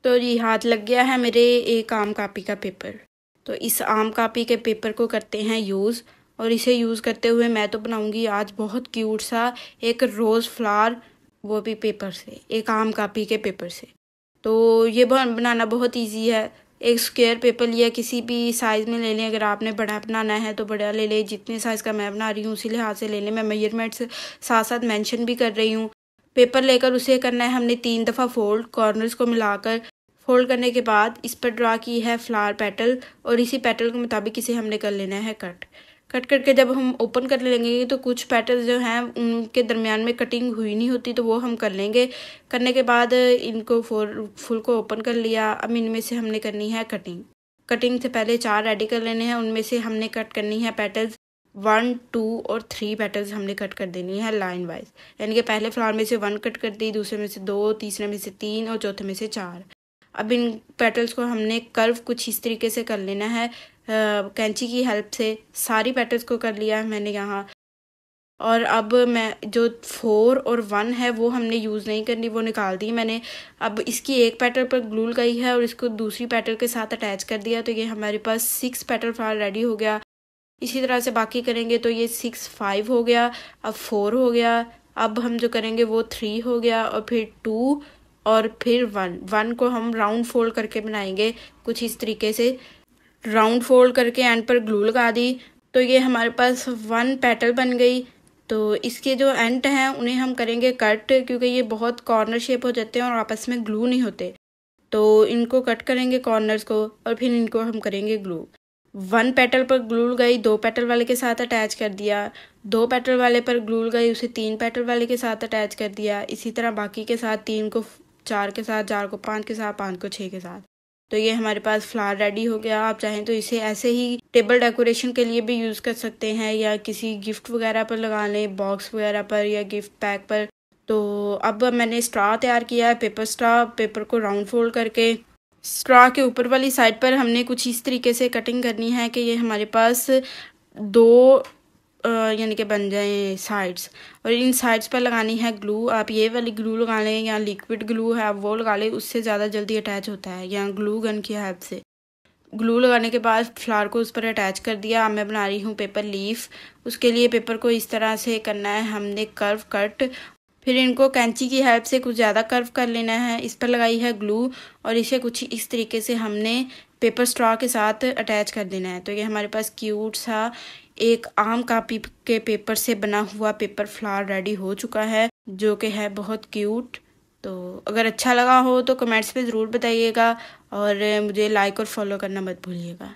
तो जी हाथ लग गया है मेरे एक आम कापी का पेपर। तो इस आम कापी के पेपर को करते हैं यूज़, और इसे यूज़ करते हुए मैं तो बनाऊंगी आज बहुत क्यूट सा एक रोज़ फ्लावर, वो भी पेपर से, एक आम कापी के पेपर से। तो ये बनाना बहुत इजी है। एक स्क्वायर पेपर लिया, किसी भी साइज़ में ले लें। अगर आपने बड़ा बनाना है तो बड़ा ले लें, जितने साइज़ का मैं बना रही हूँ उसी लिहाज से ले लें। मैं मेजरमेंट्स साथ साथ मेंशन भी कर रही हूँ। पेपर लेकर उसे करना है हमने 3 दफ़ा फोल्ड, कॉर्नर्स को मिलाकर। फोल्ड करने के बाद इस पर ड्रा की है फ्लावर पेटल, और इसी पेटल के मुताबिक इसे हमने कर लेना है कट। कट करके जब हम ओपन कर लेंगे तो कुछ पेटल्स जो हैं उनके दरमियान में कटिंग हुई नहीं होती, तो वो हम कर लेंगे। करने के बाद इनको फुल को ओपन कर लिया। अब इनमें से हमने करनी है कटिंग। कटिंग से पहले 4 रेडी कर लेने हैं, उनमें से हमने कट करनी है पेटल्स 1, 2 और 3 पेटल्स हमने कट कर देनी है लाइन वाइज। यानी कि पहले फ्लावर में से 1 कट कर दी, दूसरे में से 2, तीसरे में से 3 और चौथे में से 4। अब इन पेटल्स को हमने कर्व कुछ इस तरीके से कर लेना है। कैंची की हेल्प से सारी पेटल्स को कर लिया है मैंने यहाँ। और अब मैं जो 4 और 1 है वो हमने यूज़ नहीं करनी, वो निकाल दी मैंने। अब इसकी एक पेटल पर ग्लू लगाई है और इसको दूसरी पेटल के साथ अटैच कर दिया, तो ये हमारे पास 6 पेटल फ्लावर रेडी हो गया। इसी तरह से बाकी करेंगे तो ये 6, 5 हो गया, अब 4 हो गया। अब हम जो करेंगे वो 3 हो गया, और फिर 2 और फिर 1 को हम राउंड फोल्ड करके बनाएंगे कुछ इस तरीके से। राउंड फोल्ड करके एंड पर ग्लू लगा दी, तो ये हमारे पास 1 पेटल बन गई। तो इसके जो एंड हैं उन्हें हम करेंगे कट, क्योंकि ये बहुत कॉर्नर शेप हो जाते हैं और आपस में ग्लू नहीं होते। तो इनको कट करेंगे कॉर्नर्स को, और फिर इनको हम करेंगे ग्लू। 1 पेटल पर ग्लू लगाई, 2 पेटल वाले के साथ अटैच कर दिया। 2 पेटल वाले पर ग्लू लगाई, उसे 3 पेटल वाले के साथ अटैच कर दिया। इसी तरह बाकी के साथ 3 को 4 के साथ, 4 को 5 के साथ, 5 को 6 के साथ। तो ये हमारे पास फ्लावर रेडी हो गया। आप चाहें तो इसे ऐसे ही टेबल डेकोरेशन के लिए भी यूज़ कर सकते हैं, या किसी गिफ्ट वगैरह पर लगा लें, बॉक्स वगैरह पर या गिफ्ट पैक पर। तो अब मैंने स्ट्रॉ तैयार किया है, पेपर स्ट्रॉ। पेपर को राउंड फोल्ड करके स्ट्रॉ के ऊपर वाली साइड पर हमने कुछ इस तरीके से कटिंग करनी है कि ये हमारे पास 2 यानी कि बन जाए साइड्स, और इन साइड्स पर लगानी है ग्लू। आप ये वाली ग्लू लगा लें या लिक्विड ग्लू है आप वो लगा लें, उससे ज़्यादा जल्दी अटैच होता है, या ग्लू गन की हेल्प से। ग्लू लगाने के बाद फ्लावर को उस पर अटैच कर दिया। अब मैं बना रही हूँ पेपर लीफ। उसके लिए पेपर को इस तरह से करना है हमने कर्व कट, फिर इनको कैंची की हेल्प से कुछ ज़्यादा कर्व कर लेना है। इस पर लगाई है ग्लू, और इसे कुछ इस तरीके से हमने पेपर स्ट्रॉ के साथ अटैच कर देना है। तो ये हमारे पास क्यूट सा एक आम कापी के पेपर से बना हुआ पेपर फ्लावर रेडी हो चुका है, जो कि है बहुत क्यूट। तो अगर अच्छा लगा हो तो कमेंट्स में ज़रूर बताइएगा, और मुझे लाइक और फॉलो करना मत भूलिएगा।